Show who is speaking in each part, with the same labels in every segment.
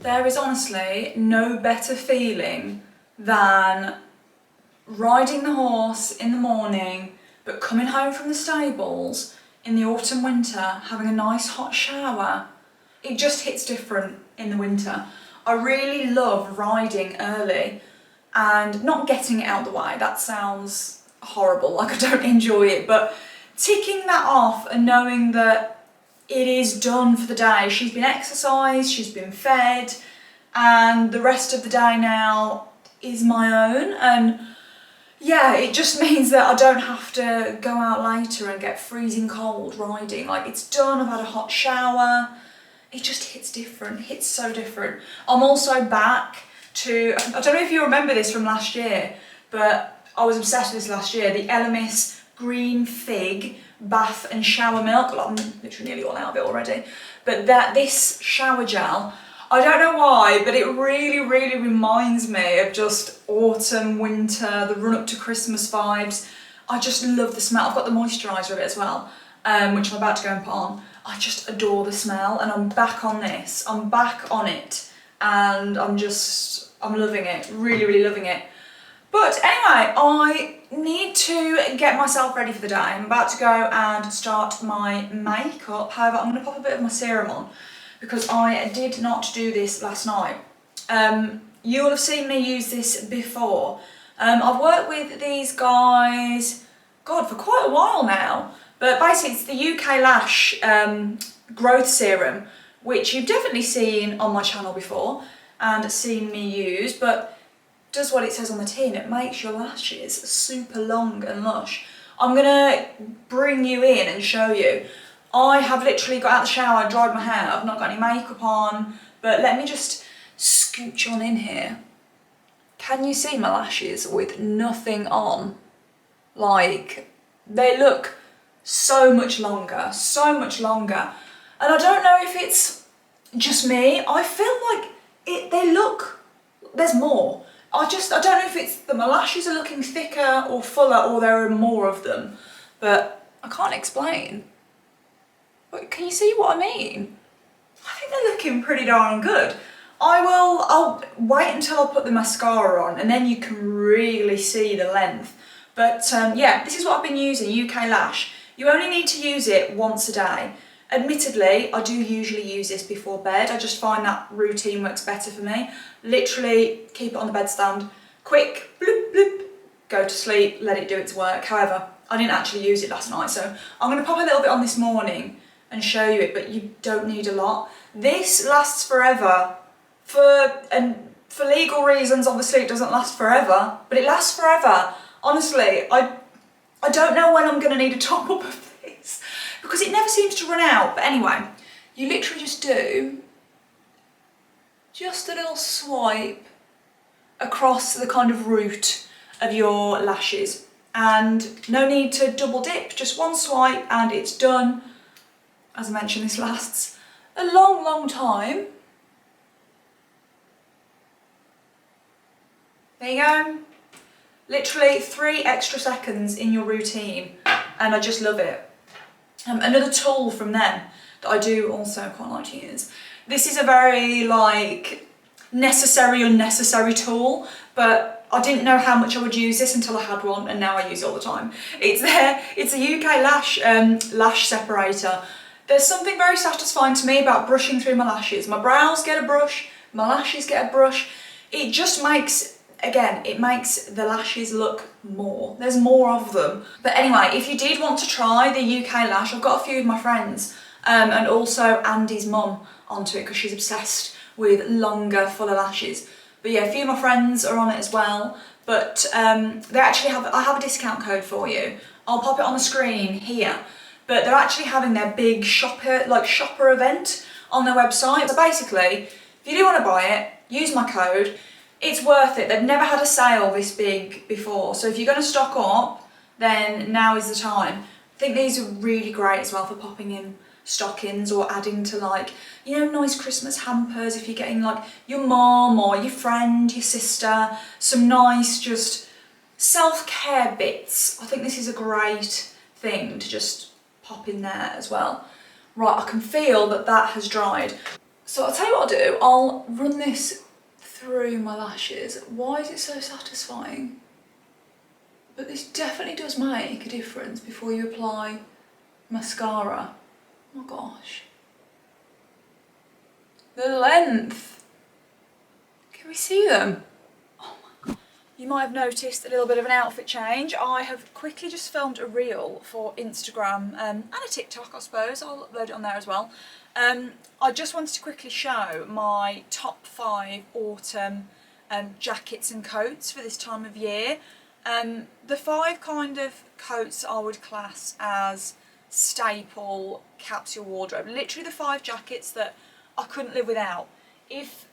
Speaker 1: There is honestly no better feeling than riding the horse in the morning, but coming home from the stables in the autumn winter, having a nice hot shower. It just hits different in the winter. I really love riding early and not getting it out the way. That sounds horrible, like I don't enjoy it, but ticking that off and knowing that it is done for the day. She's been exercised, she's been fed, and the rest of the day now is my own. And yeah, it just means that I don't have to go out later and get freezing cold riding. Like, it's done, I've had a hot shower. It just hits different, hits so different. I'm also back to, I don't know if you remember this from last year, but I was obsessed with this last year, the Elemis green fig bath and shower milk. Well, I'm literally nearly all out of it already. But this shower gel, I don't know why, but it really, really reminds me of just autumn, winter, the run up to Christmas vibes. I just love the smell. I've got the moisturiser of it as well, which I'm about to go and put on. I just adore the smell, and I'm back on this. I'm back on it, and I'm loving it. Really, really loving it. But anyway, I need to get myself ready for the day. I'm about to go and start my makeup. However, I'm going to pop a bit of my serum on because I did not do this last night. You will have seen me use this before. I've worked with these guys, God, for quite a while now. But basically, it's the UK LASH growth serum, which you've definitely seen on my channel before and seen me use, but does what it says on the tin. It makes your lashes super long and lush. I'm gonna bring you in and show you. I have literally got out of the shower, dried my hair, I've not got any makeup on, but let me just scooch on in here. Can you see my lashes with nothing on? Like, they look so much longer, so much longer. And I don't know if it's just me, I feel like they look, there's more. I don't know if it's that my lashes are looking thicker or fuller or there are more of them, but I can't explain. But can you see what I mean? I think they're looking pretty darn good. I'll wait until I put the mascara on and then you can really see the length. But yeah, this is what I've been using, UK LASH. You only need to use it once a day. Admittedly, I do usually use this before bed. I just find that routine works better for me. Literally, keep it on the bedstand, quick, bloop, bloop, go to sleep, let it do its work. However, I didn't actually use it last night, so I'm gonna pop a little bit on this morning and show you it, but you don't need a lot. This lasts forever. For legal reasons, obviously it doesn't last forever, but it lasts forever. Honestly, I don't know when I'm gonna need a top up of this, because it never seems to run out. But anyway, you literally just do just a little swipe across the kind of root of your lashes, and no need to double dip, just one swipe and it's done. As I mentioned, this lasts a long, long time. There you go. Literally 3 extra seconds in your routine, and I just love it. Another tool from them that I do also quite like to use. This is a very necessary, unnecessary tool, but I didn't know how much I would use this until I had one, and now I use it all the time. It's a UK lash separator. There's something very satisfying to me about brushing through my lashes. My brows get a brush, my lashes get a brush. It just makes, again, it makes the lashes look more. There's more of them. But anyway, if you did want to try the UK LASH, I've got a few of my friends and also Andy's mum onto it because she's obsessed with longer, fuller lashes. But yeah, a few of my friends are on it as well. But they actually I have a discount code for you. I'll pop it on the screen here. But they're actually having their big shopper event on their website. So basically, if you do want to buy it, use my code. It's worth it. They've never had a sale this big before. So if you're going to stock up, then now is the time. I think these are really great as well for popping in stockings or adding to nice Christmas hampers if you're getting your mum or your friend, your sister, some nice just self-care bits. I think this is a great thing to just pop in there as well. Right, I can feel that has dried. So I'll tell you what I'll do, I'll run this through my lashes. Why is it so satisfying? But this definitely does make a difference before you apply mascara. Oh my gosh. The length. Can we see them? Oh my god. You might have noticed a little bit of an outfit change. I have quickly just filmed a reel for Instagram and a TikTok, I suppose. I'll upload it on there as well. I just wanted to quickly show my top 5 autumn jackets and coats for this time of year. The 5 kind of coats I would class as staple capsule wardrobe. Literally the 5 jackets that I couldn't live without. If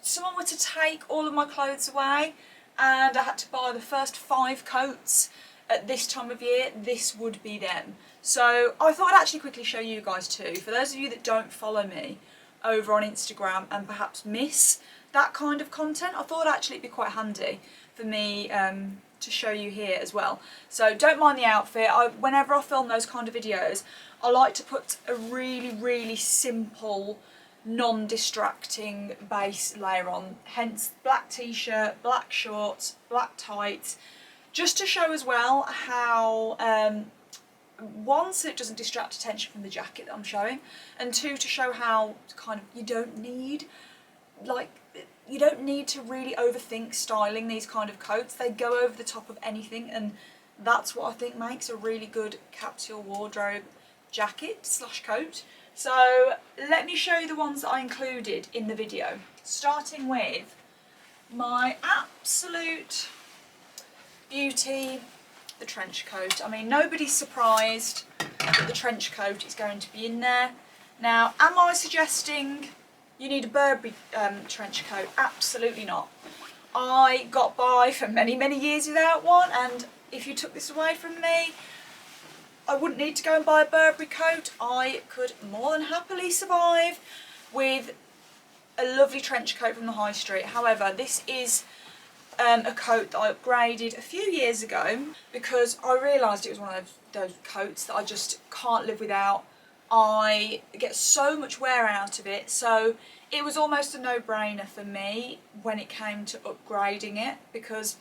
Speaker 1: someone were to take all of my clothes away and I had to buy the first 5 coats at this time of year, this would be them. So I thought I'd actually quickly show you guys too. For those of you that don't follow me over on Instagram and perhaps miss that kind of content, I thought actually it'd be quite handy for me to show you here as well. So don't mind the outfit. Whenever I film those kind of videos, I like to put a really simple, non-distracting base layer on. Hence black t-shirt, black shorts, black tights, just to show as well how one, so it doesn't distract attention from the jacket that I'm showing, and 2, to show how kind of you don't need to really overthink styling these kind of coats. They go over the top of anything, and that's what I think makes a really good capsule wardrobe jacket slash coat. So let me show you the ones that I included in the video, starting with my absolute beauty, the trench coat. I mean, nobody's surprised that the trench coat is going to be in there. Now, am I suggesting you need a Burberry trench coat? Absolutely not. I got by for many years without one, and if you took this away from me, I wouldn't need to go and buy a Burberry coat. I could more than happily survive with a lovely trench coat from the high street. However, this is a coat that I upgraded a few years ago because I realised it was one of those coats that I just can't live without. I get so much wear out of it, so it was almost a no-brainer for me when it came to upgrading it, because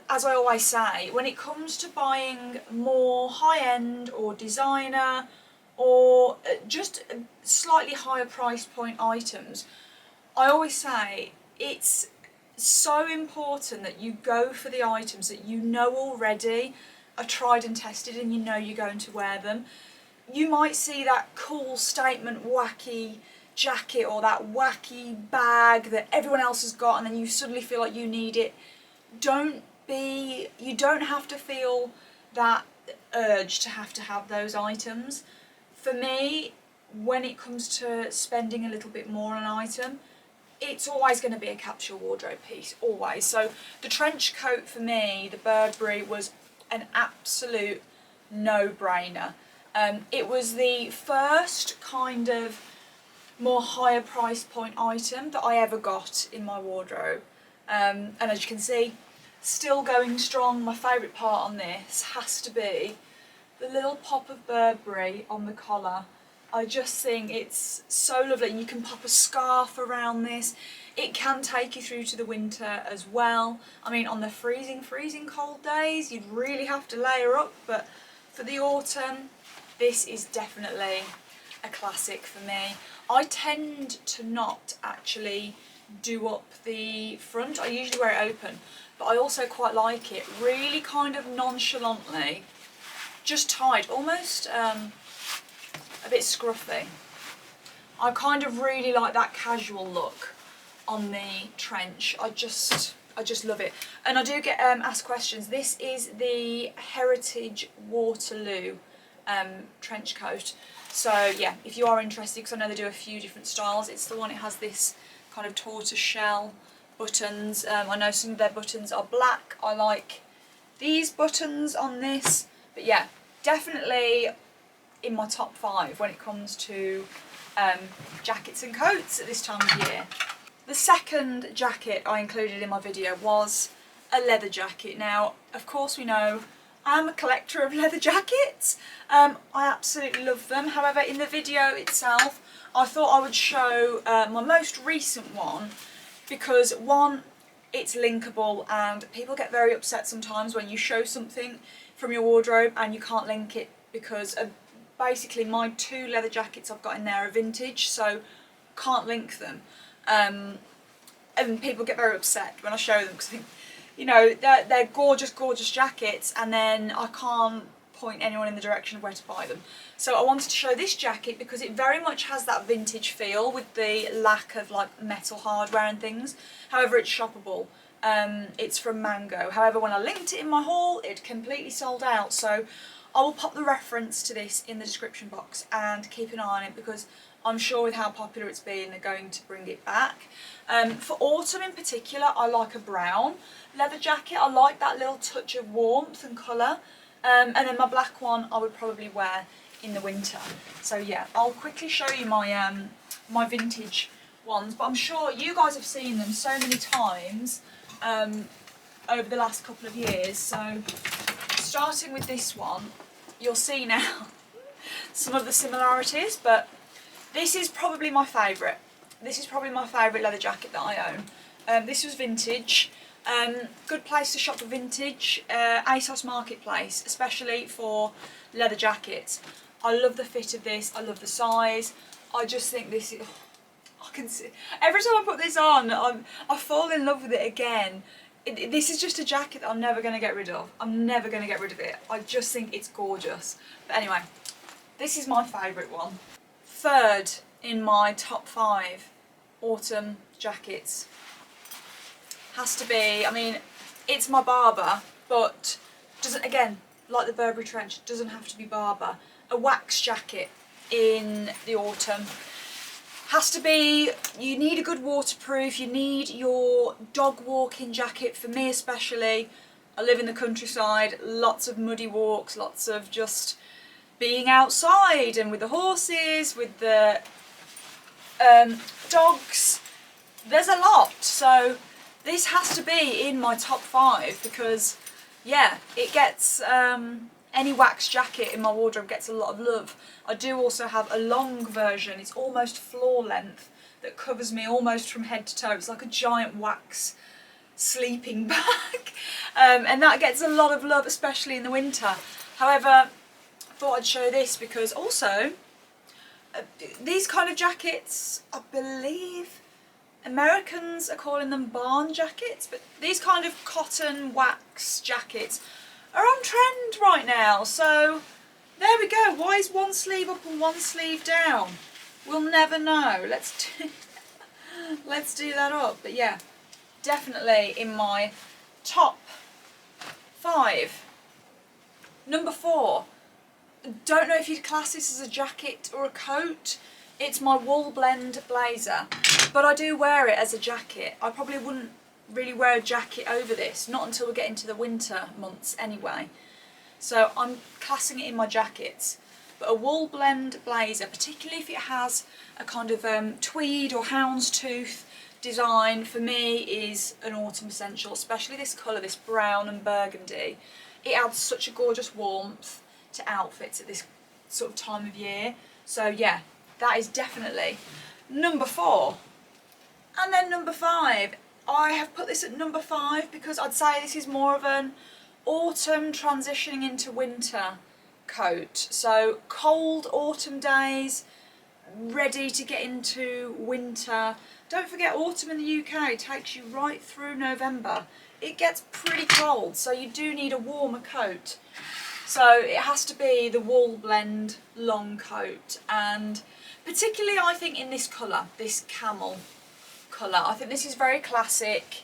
Speaker 1: as I always say, when it comes to buying more high-end or designer or just slightly higher price point items, I always say it's so important that you go for the items that you know already are tried and tested and you know you're going to wear them. You might see that cool statement wacky jacket or that wacky bag that everyone else has got, and then you suddenly feel like you need it. You don't have to feel that urge to have those items. For me, when it comes to spending a little bit more on an item, it's always going to be a capsule wardrobe piece, always. So the trench coat for me, the Burberry, was an absolute no-brainer. It was the first kind of more higher price point item that I ever got in my wardrobe. And as you can see, still going strong. My favourite part on this has to be the little pop of Burberry on the collar. I just think it's so lovely. You can pop a scarf around this. It can take you through to the winter as well. I mean, on the freezing cold days, you'd really have to layer up, but for the autumn, this is definitely a classic for me. I tend to not actually do up the front. I usually wear it open, but I also quite like it really kind of nonchalantly, just tied, almost a bit scruffy. I kind of really like that casual look on the trench. I just love it. And I do get asked questions. This is the Heritage Waterloo trench coat. So yeah, if you are interested, because I know they do a few different styles, it's the one, it has this kind of tortoise shell buttons. I know some of their buttons are black. I like these buttons on this. But yeah, definitely in my top 5 when it comes to jackets and coats at this time of year. The second jacket I included in my video was a leather jacket. Now, of course we know I'm a collector of leather jackets. I absolutely love them. However, in the video itself, I thought I would show my most recent one because one, it's linkable, and people get very upset sometimes when you show something from your wardrobe and you can't link it because basically my 2 leather jackets I've got in there are vintage, so can't link them. And people get very upset when I show them because I think, you know, they're gorgeous, gorgeous jackets, and then I can't point anyone in the direction of where to buy them. So I wanted to show this jacket because it very much has that vintage feel with the lack of like metal hardware and things. However, it's shoppable. It's from Mango. However, when I linked it in my haul, it completely sold out. So I will pop the reference to this in the description box and keep an eye on it because I'm sure with how popular it's been, they're going to bring it back. For autumn in particular, I like a brown leather jacket. I like that little touch of warmth and colour. And then my black one I would probably wear in the winter. So yeah, I'll quickly show you my my vintage ones, but I'm sure you guys have seen them so many times over the last couple of years. So starting with this one, you'll see now some of the similarities, but this is probably my favourite. This is probably my favourite leather jacket that I own. This was vintage. Good place to shop for vintage. ASOS Marketplace, especially for leather jackets. I love the fit of this. I love the size. I just think this is... I can see every time I put this on, I fall in love with it again. This is just a jacket that I'm never going to get rid of. I'm never going to get rid of it. I just think it's gorgeous. But anyway, this is my favourite one. Third in my top 5 autumn jackets has to be, I mean, it's my Barbour, but doesn't, again, like the Burberry trench, doesn't have to be Barbour. A wax jacket in the autumn. Has to be, you need a good waterproof, you need your dog walking jacket, for me especially. I live in the countryside, lots of muddy walks, lots of just being outside and with the horses, with the dogs. There's a lot, so this has to be in my top 5 because, yeah, it gets, any wax jacket in my wardrobe gets a lot of love. I do also have a long version, it's almost floor length, that covers me almost from head to toe. It's like a giant wax sleeping bag, and that gets a lot of love, especially in the winter. However, I thought I'd show this because also, these kind of jackets, I believe Americans are calling them barn jackets, but these kind of cotton wax jackets are on trend right now. So there we go. Why is one sleeve up and one sleeve down? We'll never know. Let's do that up. But yeah, definitely in my top 5. Number 4. Don't know if you'd class this as a jacket or a coat. It's my wool blend blazer, but I do wear it as a jacket. I probably wouldn't really wear a jacket over this, not until we get into the winter months anyway. So I'm classing it in my jackets. But a wool blend blazer, particularly if it has a kind of tweed or houndstooth design, for me is an autumn essential, especially this colour, this brown and burgundy. It adds such a gorgeous warmth to outfits at this sort of time of year. So yeah, that is definitely number 4. And then number 5, I have put this at number 5 because I'd say this is more of an autumn transitioning into winter coat. So cold autumn days, ready to get into winter. Don't forget, autumn in the UK takes you right through November. It gets pretty cold, so you do need a warmer coat. So it has to be the wool blend long coat, and particularly I think in this colour, this camel colour. I think this is very classic,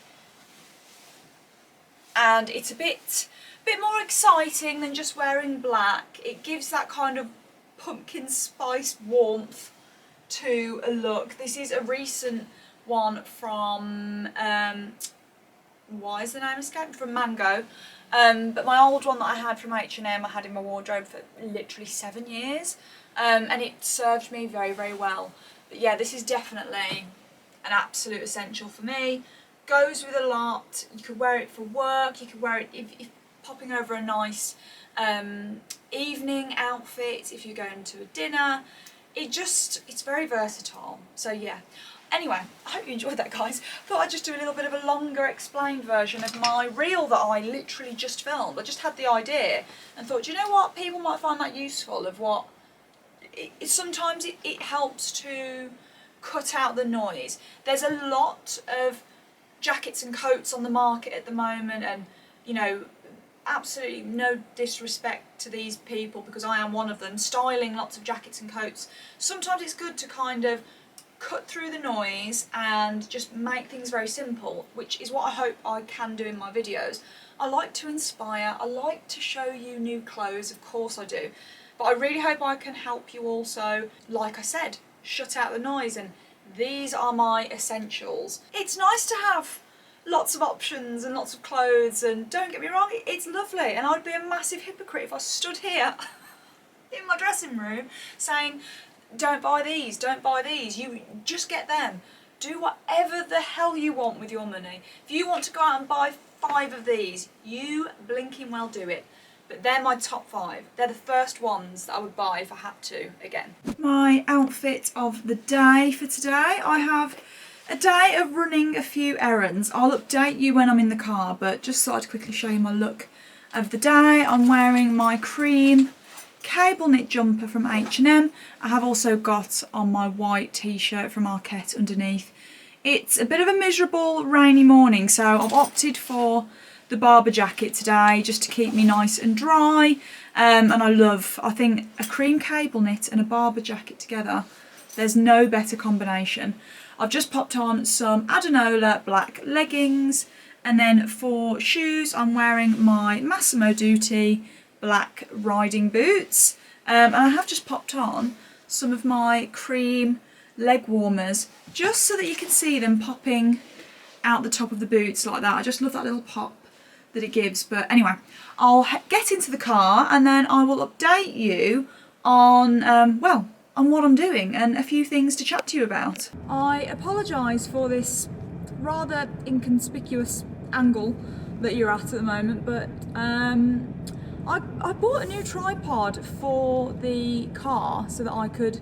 Speaker 1: and it's a bit more exciting than just wearing black. It gives that kind of pumpkin spice warmth to a look. This is a recent one from, why is the name escaping? From Mango. But my old one that I had from H&M, I had in my wardrobe for literally 7 years, and it served me very, very well. But yeah, this is definitely an absolute essential for me. Goes with a lot. You could wear it for work, you could wear it if popping over a nice evening outfit if you're going to a dinner. It's very versatile. So yeah. Anyway, I hope you enjoyed that, guys. Thought I'd just do a little bit of a longer explained version of my reel that I literally just filmed. I just had the idea and thought, you know what, people might find that useful, of what sometimes it helps to cut out the noise. There's a lot of jackets and coats on the market at the moment, and you know, absolutely no disrespect to these people, because I am one of them, styling lots of jackets and coats. Sometimes it's good to kind of cut through the noise and just make things very simple, which is what I hope I can do in my videos. I like to inspire, I like to show you new clothes, of course I do, but I really hope I can help you also, like I said, shut out the noise, and these are my essentials. It's nice to have lots of options and lots of clothes, and don't get me wrong, it's lovely, and I'd be a massive hypocrite if I stood here in my dressing room saying, don't buy these, don't buy these, you just get them. Do whatever the hell you want with your money. If you want to go out and buy 5 of these, you blinking well do it. But they're my top 5. They're the first ones that I would buy if I had to again. My outfit of the day for today. I have a day of running a few errands. I'll update you when I'm in the car, but just thought I'd quickly show you my look of the day. I'm wearing my cream cable knit jumper from H&M. I have also got on my white t-shirt from Arquette underneath. It's a bit of a miserable rainy morning, so I've opted for the Barbour jacket today just to keep me nice and dry, and I think a cream cable knit and a Barbour jacket together, there's no better combination. I've just popped on some Adenola black leggings, and then for shoes I'm wearing my Massimo Dutti black riding boots, and I have just popped on some of my cream leg warmers just so that you can see them popping out the top of the boots like that. I just love that little pop that it gives. But anyway, I'll get into the car and then I will update you on well, on what I'm doing and a few things to chat to you about. I apologise for this rather inconspicuous angle that you're at the moment, but I bought a new tripod for the car so that I could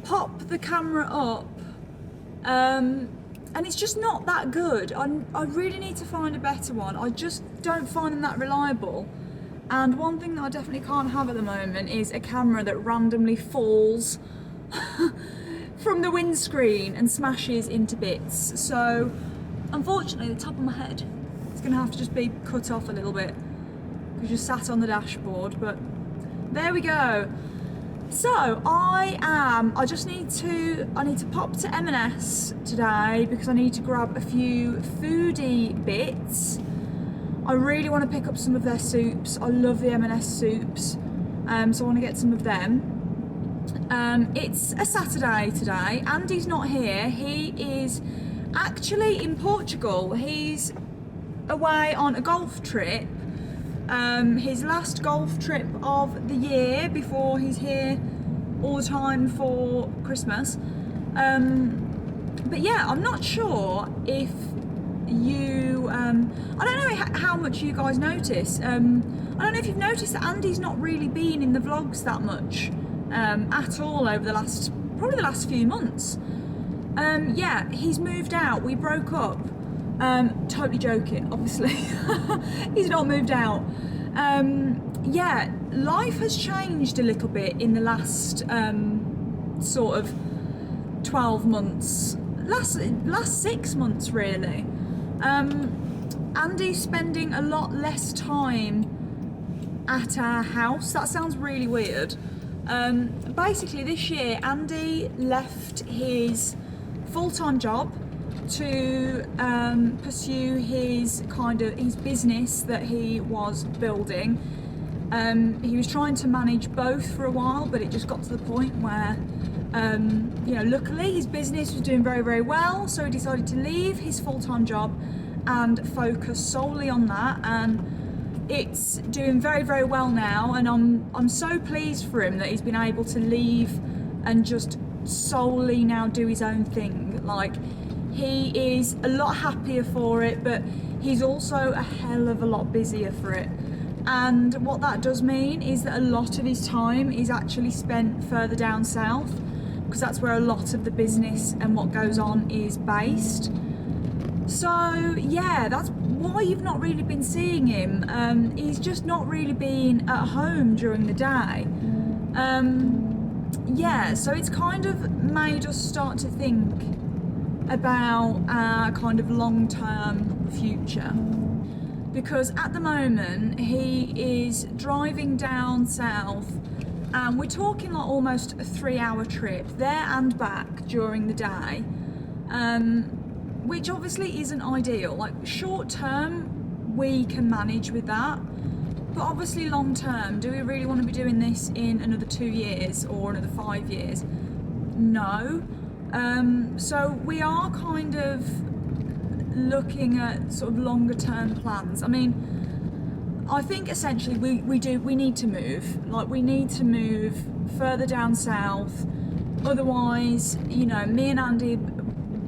Speaker 1: pop the camera up, and it's just not that good. I really need to find a better one. I just don't find them that reliable. And one thing that I definitely can't have at the moment is a camera that randomly falls from the windscreen and smashes into bits. So unfortunately the top of my head is going to have to just be cut off a little bit because you're sat on the dashboard, but there we go. So I need to pop to M&S today because I need to grab a few foodie bits. I really want to pick up some of their soups. I love the M&S soups, so I want to get some of them. It's a Saturday today. Andy's not here. He is actually in Portugal. He's away on a golf trip. His last golf trip of the year before he's here all the time for Christmas. But yeah, I'm not sure if you, I don't know how much you guys notice. I don't know if you've noticed that Andy's not really been in the vlogs that much at all over probably the last few months. Yeah, he's moved out. We broke up. Totally joking, obviously. He's not moved out. Yeah, life has changed a little bit in the last sort of 12 months, last 6 months really. Andy's spending a lot less time at our house. That sounds really weird. Basically this year Andy left his full-time job to pursue his business that he was building. He was trying to manage both for a while, but it just got to the point where you know, luckily his business was doing very, very well, so he decided to leave his full-time job and focus solely on that, and it's doing very, very well now, and I'm so pleased for him that he's been able to leave and just solely now do his own thing. Like, he is a lot happier for it, but he's also a hell of a lot busier for it. And what that does mean is that a lot of his time is actually spent further down south, because that's where a lot of the business and what goes on is based. So yeah, that's why you've not really been seeing him. He's just not really been at home during the day. Yeah, so it's kind of made us start to think about our kind of long-term future. Because at the moment he is driving down south, and we're talking like almost a 3-hour trip there and back during the day, which obviously isn't ideal. Like short term we can manage with that, but obviously long term, do we really want to be doing this in another 2 years or another 5 years? No. So we are kind of looking at sort of longer term plans. I mean, I think essentially we need to move. Like we need to move further down south. Otherwise, you know, me and Andy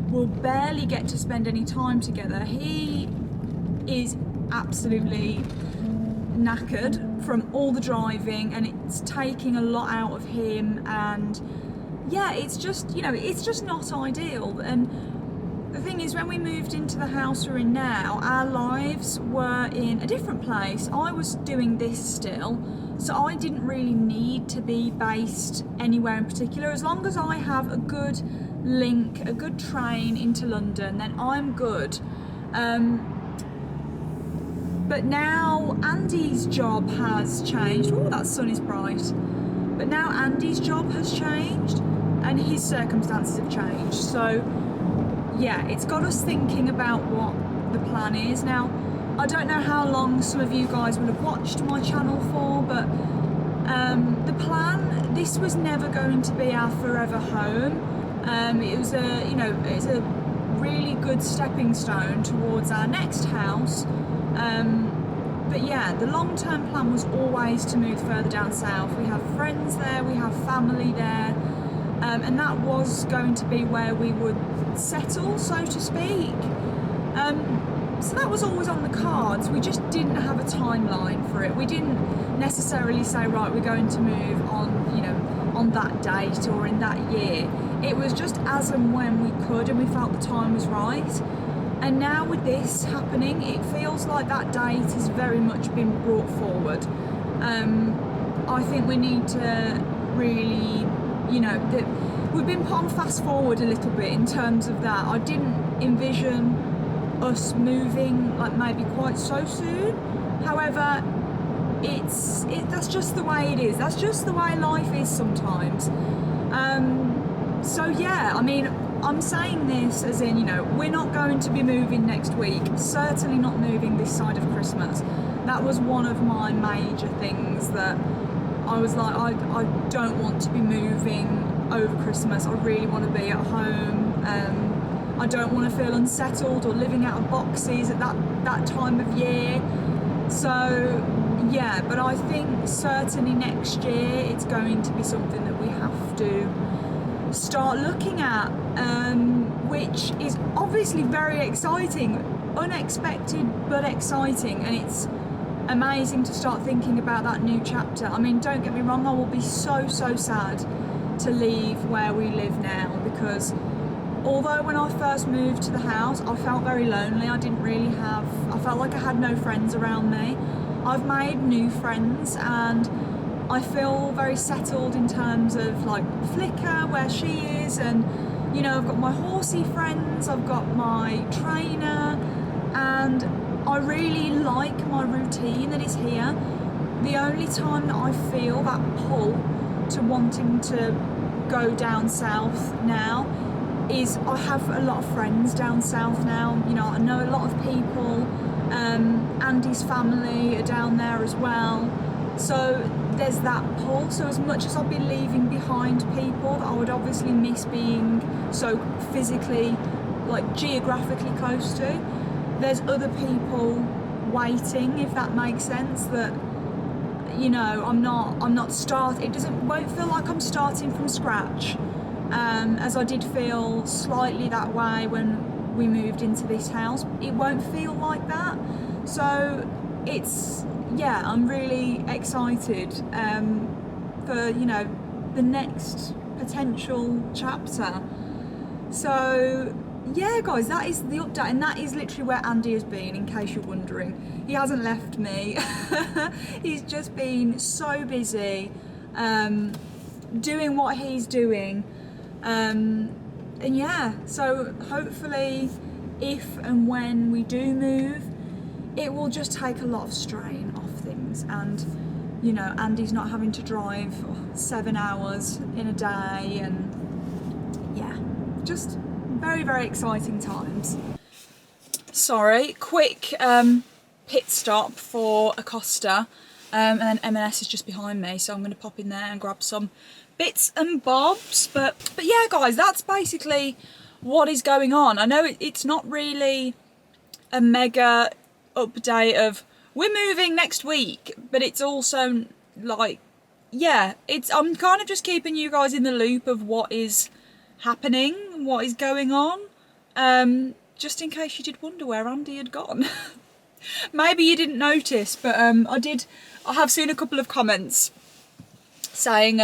Speaker 1: will barely get to spend any time together. He is absolutely knackered from all the driving, and it's taking a lot out of him, and yeah, it's just, you know, it's just not ideal. And the thing is, when we moved into the house we're in now, our lives were in a different place. I was doing this still, so I didn't really need to be based anywhere in particular. As long as I have a good link, a good train into London, then I'm good. But now Andy's job has changed. Oh, that sun is bright. But now Andy's job has changed and his circumstances have changed. So yeah, it's got us thinking about what the plan is. Now, I don't know how long some of you guys will have watched my channel for, but the plan, this was never going to be our forever home. It was a really good stepping stone towards our next house. But yeah, the long-term plan was always to move further down south. We have friends there, we have family there, and that was going to be where we would settle, so to speak. So that was always on the cards. We just didn't have a timeline for it. We didn't necessarily say, right, we're going to move on, you know, on that date or in that year. It was just as and when we could, and we felt the time was right. And now with this happening, it feels like that date has very much been brought forward. I think we need to really, you know, we've been put on fast forward a little bit in terms of that. I didn't envision us moving like maybe quite so soon. However, that's just the way it is. That's just the way life is sometimes. So yeah, I mean, I'm saying this as in, you know, we're not going to be moving next week, certainly not moving this side of Christmas. That was one of my major things that I was like, I don't want to be moving over Christmas. I really want to be at home. I don't want to feel unsettled or living out of boxes at that time of year. So yeah, but I think certainly next year it's going to be something that we have to start looking at, which is obviously very exciting, unexpected but exciting, and it's amazing to start thinking about that new chapter. I mean, don't get me wrong, I will be so sad to leave where we live now, because although when I first moved to the house I felt very lonely, I felt like I had no friends around me. I've made new friends and I feel very settled in terms of like Flickr, where she is, and you know, I've got my horsey friends, I've got my trainer, and I really like my routine that is here. The only time that I feel that pull to wanting to go down south now is I have a lot of friends down south now. You know, I know a lot of people. Andy's family are down there as well. So there's that pull. So as much as I'll be leaving behind people that I would obviously miss being so physically, like geographically close to, there's other people waiting, if that makes sense, that, you know, I'm not won't feel like I'm starting from scratch, as I did feel slightly that way when we moved into this house. It won't feel like that. So it's yeah, I'm really excited for, you know, the next potential chapter. So yeah guys, that is the update, and that is literally where Andy has been, in case you're wondering. He hasn't left me. He's just been so busy doing what he's doing, and yeah, so hopefully if and when we do move, it will just take a lot of strain off things, and you know, Andy's not having to drive 7 hours in a day, and yeah, just very, very exciting times. Sorry, quick pit stop for a Costa, and then M&S is just behind me, so I'm going to pop in there and grab some bits and bobs. But yeah guys, that's basically what is going on. I know it's not really a mega update of we're moving next week, but it's also like, yeah, I'm kind of just keeping you guys in the loop of what is happening, what is going on, just in case you did wonder where Andy had gone. Maybe you didn't notice, but I have seen a couple of comments saying,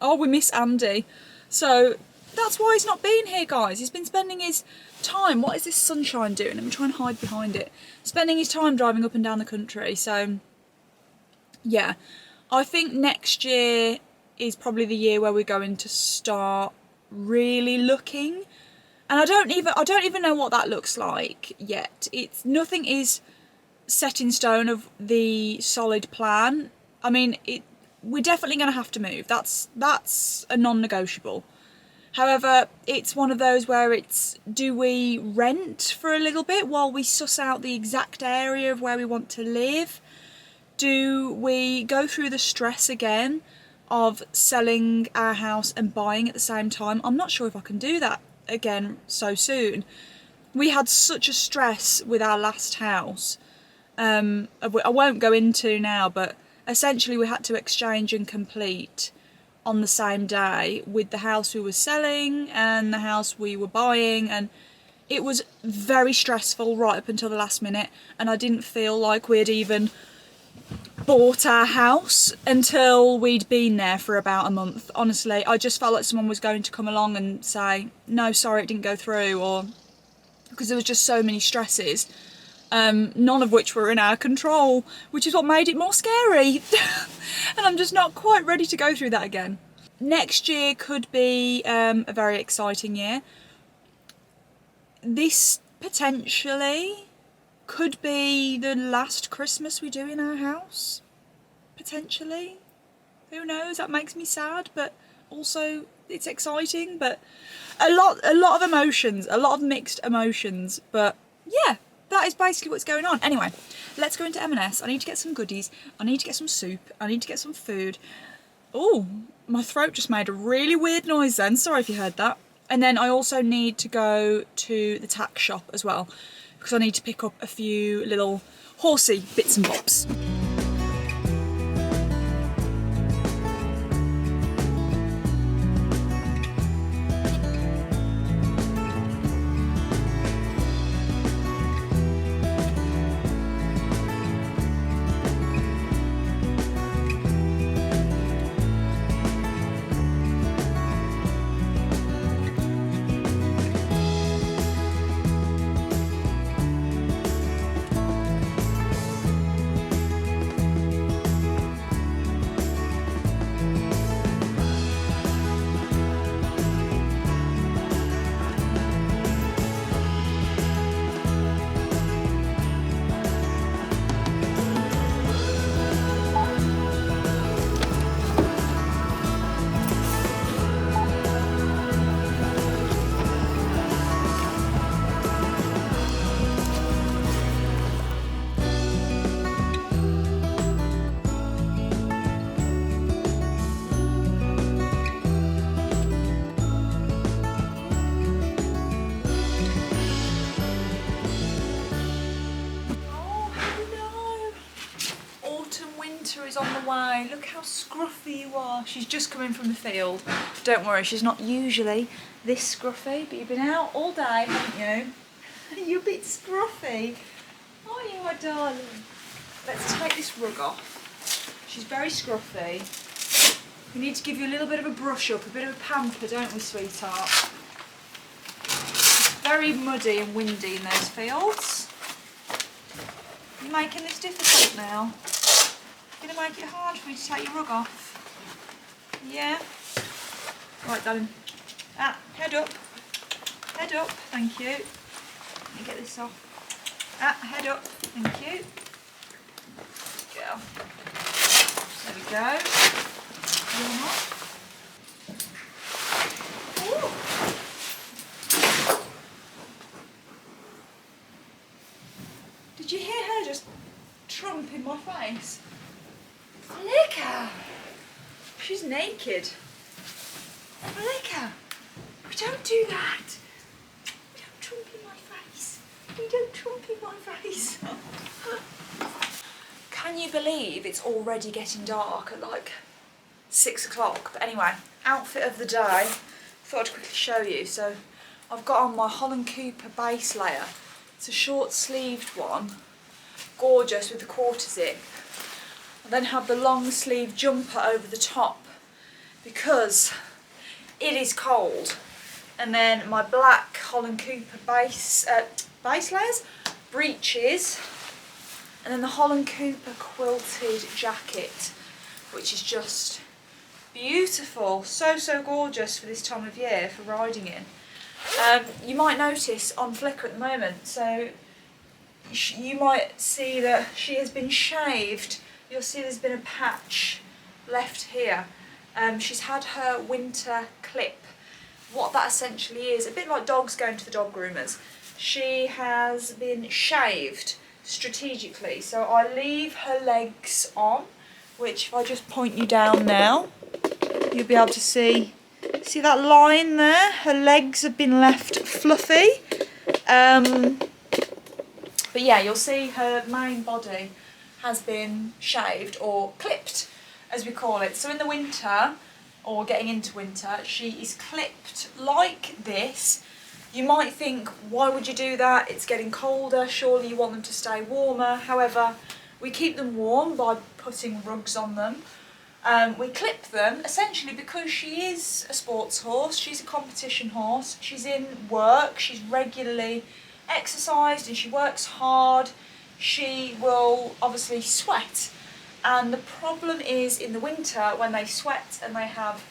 Speaker 1: oh, we miss Andy. So that's why he's not been here, guys. He's been spending his time, what is this sunshine doing? Let me try and hide behind it. Spending his time driving up and down the country. So yeah, I think next year is probably the year where we're going to start really looking, and I don't even know what that looks like yet. Nothing is set in stone of the solid plan. I mean, we're definitely going to have to move. That's a non-negotiable. However, it's one of those where do we rent for a little bit while we suss out the exact area of where we want to live? Do we go through the stress again of selling our house and buying at the same time? I'm not sure if I can do that again so soon. We had such a stress with our last house. I won't go into now, but essentially we had to exchange and complete on the same day with the house we were selling and the house we were buying, and it was very stressful right up until the last minute, and I didn't feel like we'd even bought our house until we'd been there for about a month. Honestly, I just felt like someone was going to come along and say, no, sorry, it didn't go through, or because there was just so many stresses, none of which were in our control, which is what made it more scary. And I'm just not quite ready to go through that again. Next year could be a very exciting year. This potentially could be the last Christmas we do in our house. Potentially. Who knows? That makes me sad, but also it's exciting. But a lot of emotions, a lot of mixed emotions. But yeah, that is basically what's going on. Anyway, let's go into M&S. I need to get some goodies. I need to get some soup. I need to get some food. Oh, my throat just made a really weird noise then. Sorry if you heard that. And then I also need to go to the tack shop as well, because I need to pick up a few little horsey bits and bobs. Is on the way. Look how scruffy you are. She's just coming from the field. Don't worry, she's not usually this scruffy, but you've been out all day, haven't you? You're a bit scruffy. Are you, my darling? let's take this rug off. She's very scruffy. We need to give you a little bit of a brush up, a bit of a pamper, don't we, sweetheart? It's very muddy and windy in those fields. You're making this difficult now. You're going to make it hard for me to take your rug off. Yeah? Right, darling. Head up. Head up, thank you. Let me get this off. Head up, thank you. Girl. There we go. Warm up. Ooh. Did you hear her just trump in my face? Lick her. She's naked. Lick her. We don't do that. We don't trump in my face. We don't trump in my face. Can you believe it's already getting dark at like 6 o'clock? But anyway, outfit of the day. Thought I'd quickly show you. So I've got on my Holland Cooper base layer. It's a short sleeved one. Gorgeous with the quarter zip. I then have the long sleeve jumper over the top because it is cold. And then my black Holland Cooper base layers, breeches, and then the Holland Cooper quilted jacket, which is just beautiful. So gorgeous for this time of year for riding in. You might notice on Flickr at the moment, so you might see that she has been shaved. You'll see there's been a patch left here. She's had her winter clip. What that essentially is, a bit like dogs going to the dog groomers, she has been shaved strategically. So I leave her legs on, which if I just point you down now, you'll be able to see that line there? Her legs have been left fluffy. But yeah, you'll see her main body has been shaved or clipped, as we call it. So in the winter, or getting into winter, she is clipped like this. You might think, why would you do that? It's getting colder, surely you want them to stay warmer. However, we keep them warm by putting rugs on them. We clip them essentially because she is a sports horse, she's a competition horse, she's in work, she's regularly exercised and she works hard. She will obviously sweat, and the problem is in the winter when they sweat and they have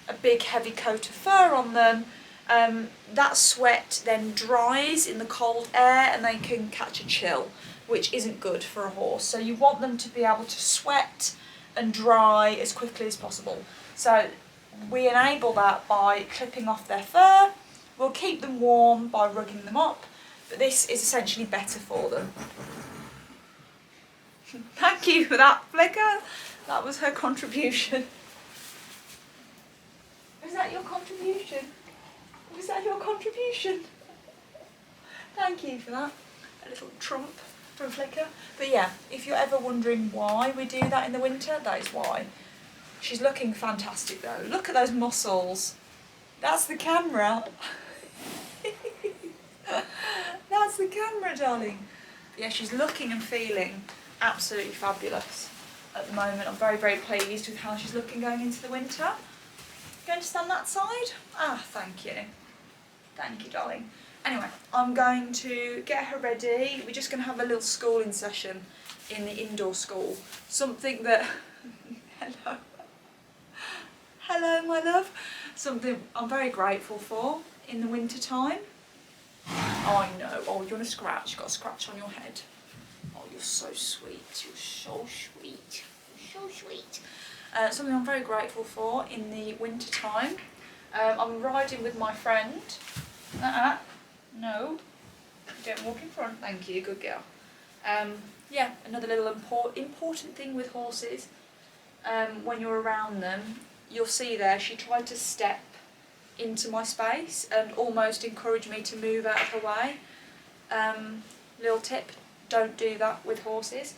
Speaker 1: a big heavy coat of fur on them, that sweat then dries in the cold air and they can catch a chill, which isn't good for a horse. So you want them to be able to sweat and dry as quickly as possible. So we enable that by clipping off their fur. We'll keep them warm by rugging them up, but this is essentially better for them. Thank you for that, Flicker. That was her contribution. Was that your contribution? Was that your contribution? Thank you for that. A little trump from Flicker. But yeah, if you're ever wondering why we do that in the winter, that is why. She's looking fantastic though. Look at those muscles. That's the camera. That's the camera, darling. Yeah, she's looking and feeling absolutely fabulous at the moment. I'm very pleased with how she's looking going into the winter. Going to stand that side? Thank you. Thank you, darling. Anyway, I'm going to get her ready. We're just going to have a little schooling session in the indoor school. Something that... Hello. Hello, my love. Something I'm very grateful for in the winter time. I know. Oh, you want to scratch? You've got a scratch on your head. Oh, you're so sweet. You're so sweet. You're so sweet. Something I'm very grateful for in the winter time. I'm riding with my friend. No. Don't walk in front. Thank you. Good girl. Yeah, another little important thing with horses. When you're around them, you'll see there she tried to step into my space and almost encourage me to move out of her way. Little tip, don't do that with horses.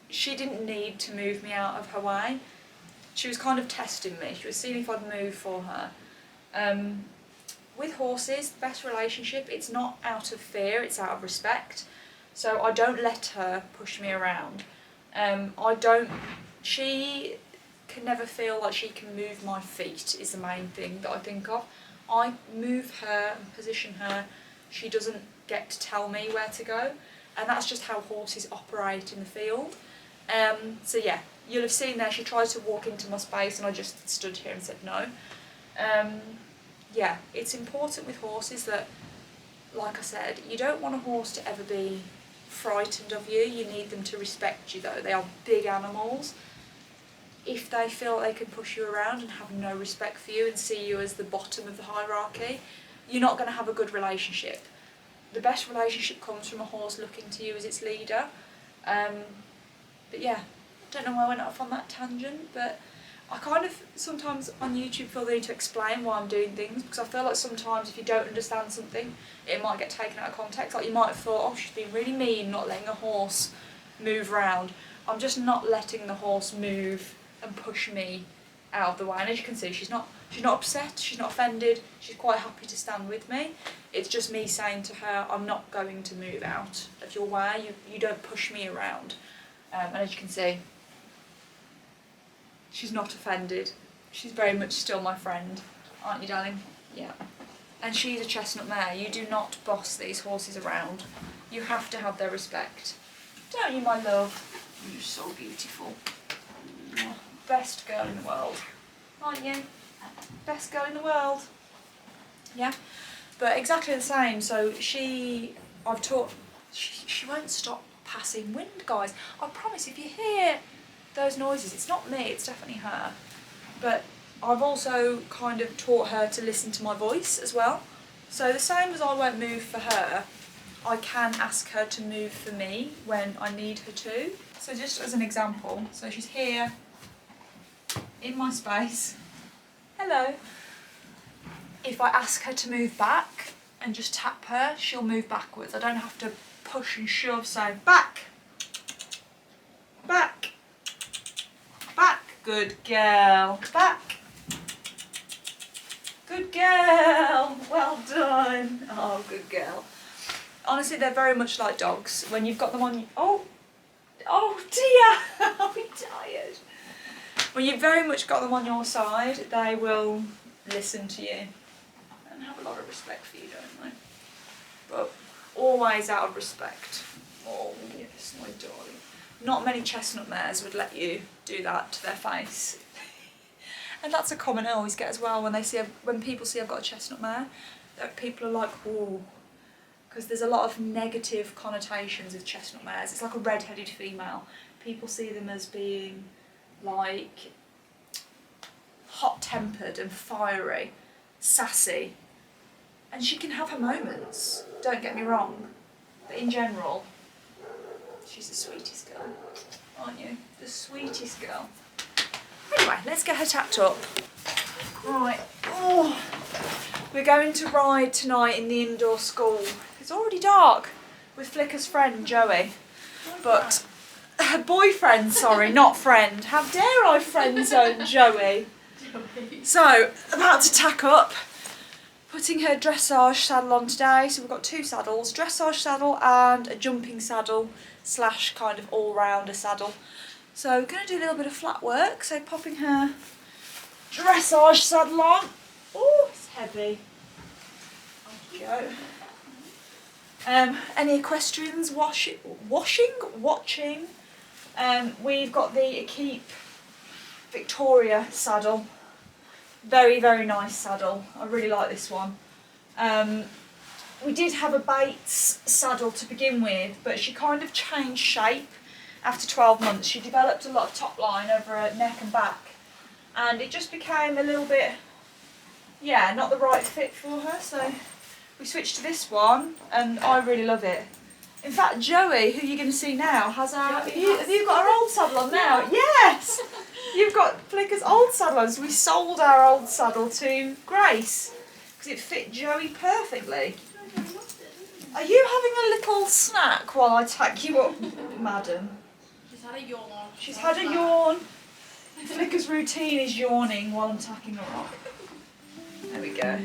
Speaker 1: She didn't need to move me out of her way. She was kind of testing me. She was seeing if I'd move for her. With horses, the best relationship, it's not out of fear, it's out of respect. So I don't let her push me around. She can never feel like she can move my feet is the main thing that I think of. I move her and position her. She doesn't get to tell me where to go, and that's just how horses operate in the field. So yeah, you'll have seen there she tried to walk into my space and I just stood here and said no. Yeah, it's important with horses that, like I said, you don't want a horse to ever be frightened of you. You need them to respect you though. They are big animals. If they feel they can push you around and have no respect for you and see you as the bottom of the hierarchy, you're not going to have a good relationship. The best relationship comes from a horse looking to you as its leader. But yeah, I don't know why I went off on that tangent, but I kind of sometimes on YouTube feel the need to explain why I'm doing things, because I feel like sometimes if you don't understand something, it might get taken out of context. Like you might have thought, oh, she's being really mean, not letting a horse move around. I'm just not letting the horse move and push me out of the way. And as you can see, she's not upset, she's not offended, she's quite happy to stand with me. It's just me saying to her, I'm not going to move out of your way, you don't push me around. And as you can see, she's not offended. She's very much still my friend, aren't you, darling? Yeah. And she's a chestnut mare. You do not boss these horses around. You have to have their respect. Don't you, my love? You're so beautiful. Best girl in the world, aren't you? Best girl in the world. Yeah. But exactly the same. So she won't stop passing wind, guys. I promise, if you hear those noises, it's not me, it's definitely her. But I've also kind of taught her to listen to my voice as well. So the same as I won't move for her, I can ask her to move for me when I need her to. So just as an example, so she's here in my space. Hello. If I ask her to move back and just tap her, she'll move backwards. I don't have to push and shove, so back, back, back, good girl, back, good girl, well done, oh good girl. Honestly, they're very much like dogs. When you've got them on, oh dear, I'm tired. When you've very much got them on your side, they will listen to you and have a lot of respect for you, don't they? But always out of respect. Oh yes, my darling. Not many chestnut mares would let you do that to their face. And that's a comment I always get as well when people see I've got a chestnut mare. That people are like, oh, because there's a lot of negative connotations with chestnut mares. It's like a red-headed female. People see them as being like hot-tempered and fiery, sassy. And she can have her moments, don't get me wrong. But in general, she's the sweetest girl, aren't you? The sweetest girl. Anyway, let's get her tapped up. Right, oh, we're going to ride tonight in the indoor school. It's already dark with Flicker's friend Joey, but her boyfriend, sorry, not friend. How dare I friend zone Joey? So, about to tack up. Putting her dressage saddle on today, so we've got two saddles, dressage saddle and a jumping saddle / kind of all-rounder saddle. So we're going to do a little bit of flat work, so popping her dressage saddle on. Oh, it's heavy. Off you go. Any equestrians watching? We've got the Keep Victoria saddle. Very, very nice saddle. I really like this one. We did have a Bates saddle to begin with, but she kind of changed shape after 12 months. She developed a lot of top line over her neck and back, and it just became a little bit, yeah, not the right fit for her, so we switched to this one, and I really love it. In fact, Joey, who you're going to see now, has our... Have you got our old saddle on now? Yes! You've got Flicker's old saddle on, so we sold our old saddle to Grace, because it fit Joey perfectly. Are you having a little snack while I tack you up, madam?
Speaker 2: She's had a yawn.
Speaker 1: She's had a yawn. Flicker's routine is yawning while I'm tacking her up. There we go.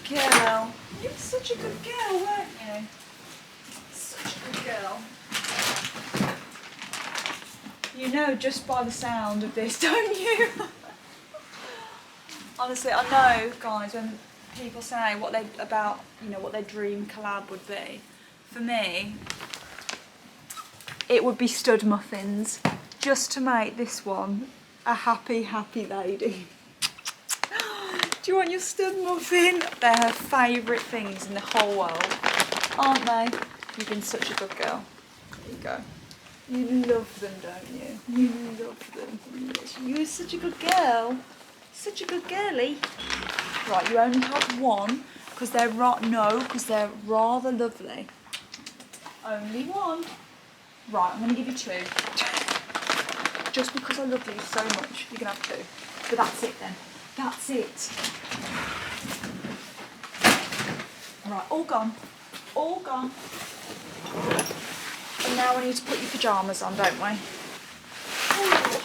Speaker 1: girl. You were such a good girl, weren't you? Such a good girl. You know just by the sound of this, don't you? Honestly, I know, guys, when people say what their dream collab would be, for me, it would be stud muffins, just to make this one a happy, happy lady. Do you want your stud muffin? They're her favourite things in the whole world, aren't they? You've been such a good girl. There you go. You love them, don't you? You love them. You're such a good girl. Such a good girlie. Right, you only have one because they're rather lovely. Only one. Right, I'm going to give you two. Just because I love you so much, you can have two. But that's it then. That's it. Right, all gone. All gone. And now we need to put your pyjamas on, don't we? Ooh.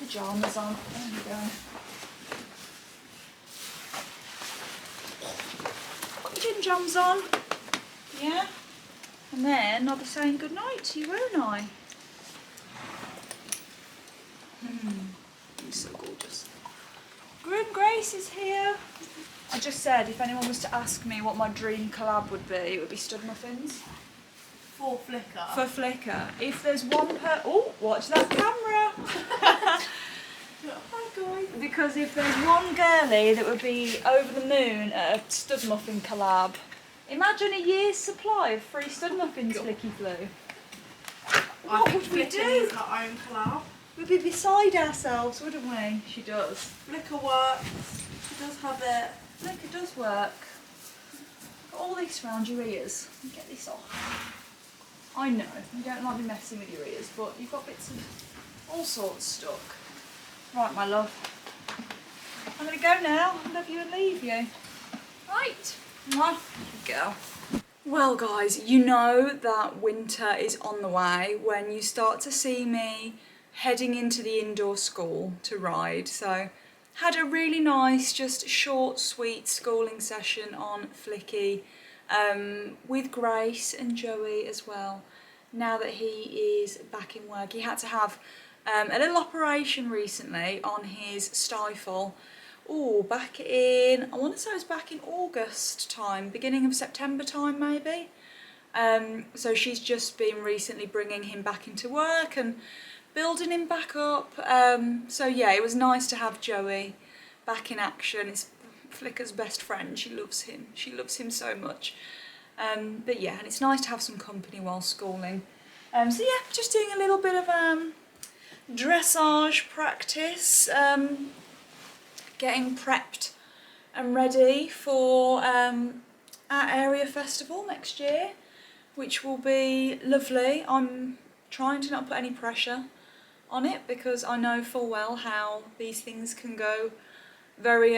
Speaker 1: Pyjamas on. There we go. Put your gym jams on. Yeah? And then I'll be saying goodnight to you, won't I? You're so gorgeous. Groom Grace is here. I just said if anyone was to ask me what my dream collab would be, it would be stud muffins.
Speaker 2: For Flicker.
Speaker 1: For Flicker. If there's one oh, watch that camera. Hi guys. Because if there's one girlie that would be over the moon at a stud muffin collab, imagine a year's supply of free stud muffins, Flicky Flu. What would we do?
Speaker 2: Needs her own collab.
Speaker 1: We'd be beside ourselves, wouldn't we? She does.
Speaker 2: Flicker works. She does have it.
Speaker 1: Flicker does work. Got all this around your ears. Get this off. I know, you don't like me messing with your ears, but you've got bits of all sorts stuck. Right, my love. I'm going to go now. I love you and leave you. Right. Mwah. Good girl. Well, guys, you know that winter is on the way when you start to see me heading into the indoor school to ride. So, had a really nice, just short, sweet schooling session on Flicky with Grace and Joey as well. Now that he is back in work, he had to have a little operation recently on his stifle. Oh, back in, I want to say it was back in August time, beginning of September time maybe. So she's just been recently bringing him back into work and building him back up. So yeah, it was nice to have Joey back in action. It's Flicker's best friend. She loves him. She loves him so much. But yeah, and it's nice to have some company while schooling. So yeah, just doing a little bit of dressage practice, getting prepped and ready for our area festival next year, which will be lovely. I'm trying to not put any pressure on it because I know full well how these things can go very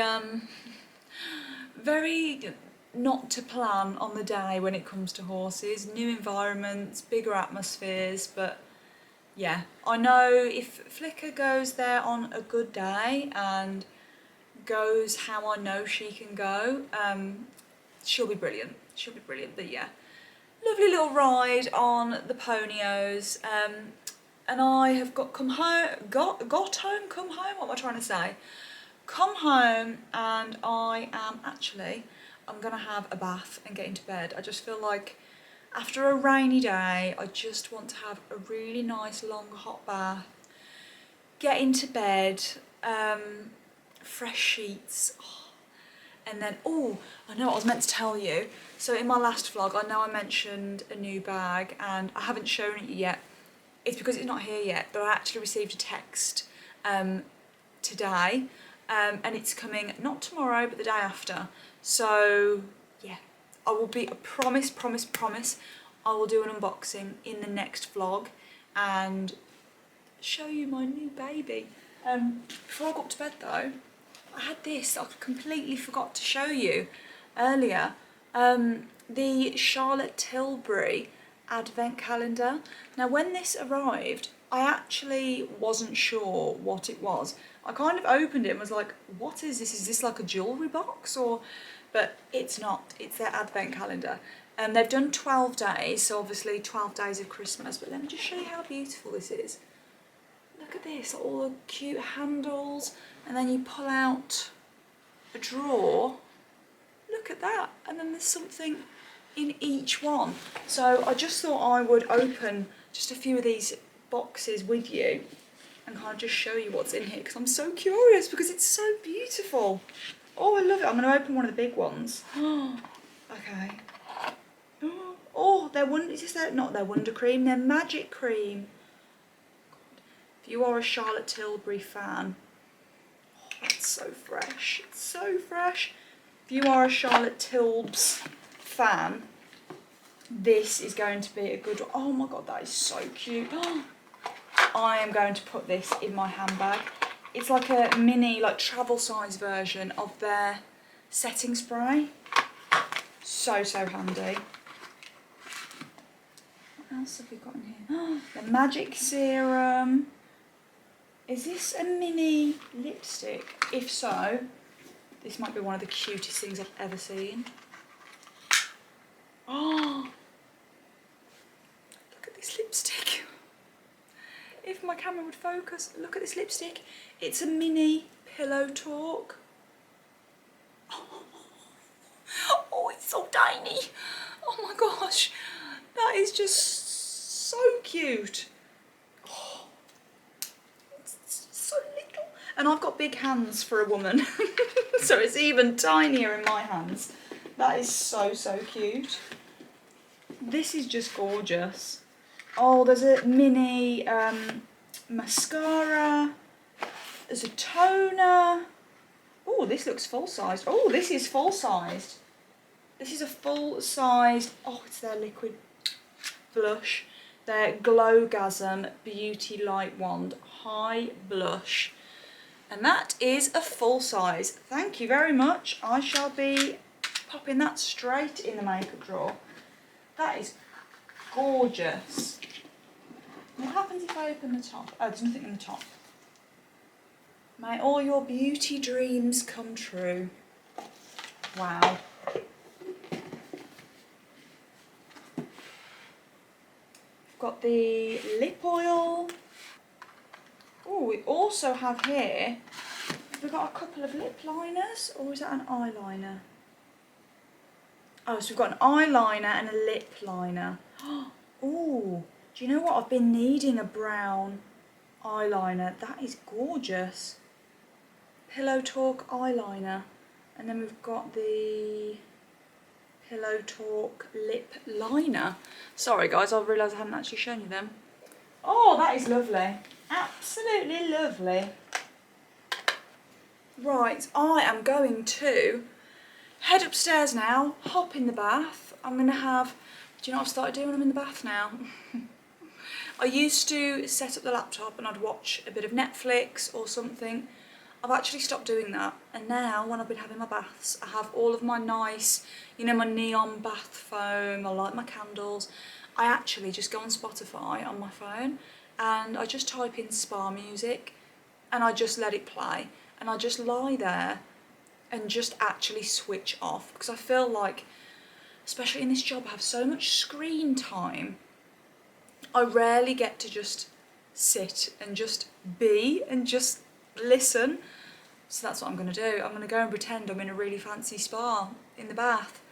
Speaker 1: very not to plan on the day when it comes to horses. New environments, bigger atmospheres, but yeah, I know if Flicker goes there on a good day and goes how I know she can go, she'll be brilliant. She'll be brilliant. But yeah, lovely little ride on the ponios. And I have come home. What am I trying to say? Come home, and I'm gonna have a bath and get into bed. I just feel like after a rainy day, I just want to have a really nice long hot bath, get into bed, fresh sheets, and then, oh, I know what I was meant to tell you. So in my last vlog, I know I mentioned a new bag and I haven't shown it yet. It's because it's not here yet, but I actually received a text today, and it's coming not tomorrow, but the day after. So yeah, I will be, I promise, I will do an unboxing in the next vlog and show you my new baby. Before I go up to bed though, I had this, I completely forgot to show you earlier, the Charlotte Tilbury advent calendar. Now when this arrived, I actually wasn't sure what it was. I kind of opened it and was like, what is this? Is this like a jewellery box? But it's not. It's their advent calendar. And they've done 12 days, so obviously 12 days of Christmas. But let me just show you how beautiful this is. Look at this, all the cute handles. And then you pull out a drawer. Look at that. And then there's something in each one. So I just thought I would open just a few of these boxes with you and kind of just show you what's in here, because I'm so curious, because it's so beautiful. Oh, I love it. I'm going to open one of the big ones. Okay. Oh, they're not their Wonder Cream, they're Magic Cream. If you are a Charlotte Tilbury fan, oh, that's so fresh. It's so fresh. If you are a Charlotte Tilbs fan, this is going to be a good one. Oh my god, that is so cute. I am going to put this in my handbag. It's like a mini, like travel size version of their setting spray. So handy. What else have we got in here? The Magic Serum. Is this a mini lipstick? If so, this might be one of the cutest things I've ever seen. Oh, look at this lipstick. If my camera would focus, look at this lipstick. It's a mini pillow talk. Oh, it's so tiny. Oh my gosh, that is just so cute. Oh, it's so little. And I've got big hands for a woman, so it's even tinier in my hands. That is so cute. This is just gorgeous. Oh, there's a mini mascara. There's a toner. Oh, this looks full-sized. Oh, this is full-sized. This is a full-sized, oh, it's their liquid blush. Their Glowgasm Beauty Light Wand High Blush. And that is a full-size. Thank you very much. I shall be popping that straight in the makeup drawer. That is gorgeous. What happens if I open the top? Oh, there's nothing in the top. May all your beauty dreams come true. Wow. Got the lip oil. Oh, we also have here, we've got a couple of lip liners, or is that an eyeliner? Oh, so we've got an eyeliner and a lip liner. Oh, do you know what? I've been needing a brown eyeliner. That is gorgeous. Pillow Talk eyeliner. And then we've got the Pillow Talk lip liner. Sorry guys, I realised I hadn't actually shown you them. Oh, that is lovely. Absolutely lovely. Right, I am going to head upstairs now, hop in the bath. I'm going to have, do you know what I've started doing when I'm in the bath now? I used to set up the laptop and I'd watch a bit of Netflix or something. I've actually stopped doing that, and now when I've been having my baths, I have all of my nice, you know, my neon bath foam, I light my candles. I actually just go on Spotify on my phone and I just type in spa music and I just let it play, and I just lie there and just actually switch off, because I feel like, especially in this job, I have so much screen time. I rarely get to just sit and just be and just listen. So that's what I'm going to do. I'm going to go and pretend I'm in a really fancy spa in the bath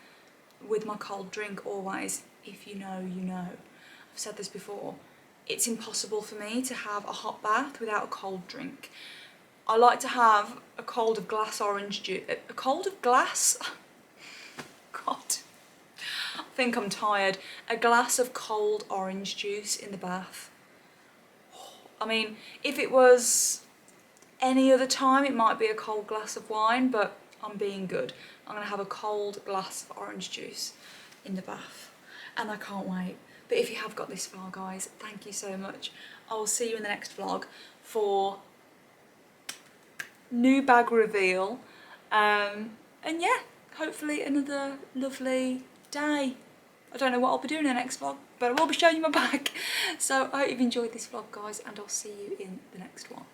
Speaker 1: with my cold drink always. If you know, you know. I've said this before. It's impossible for me to have a hot bath without a cold drink. I like to have a cold of glass orange juice. A cold of glass? God. I think I'm tired. A glass of cold orange juice in the bath. I mean, if it was any other time, it might be a cold glass of wine, but I'm being good. I'm going to have a cold glass of orange juice in the bath, and I can't wait. But if you have got this far, guys, thank you so much. I will see you in the next vlog for new bag reveal, and yeah, hopefully another lovely day. I don't know what I'll be doing in the next vlog.
Speaker 3: but I will be showing you my back. So I hope you've enjoyed this vlog, guys, and I'll see you in the next one.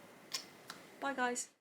Speaker 3: Bye, guys.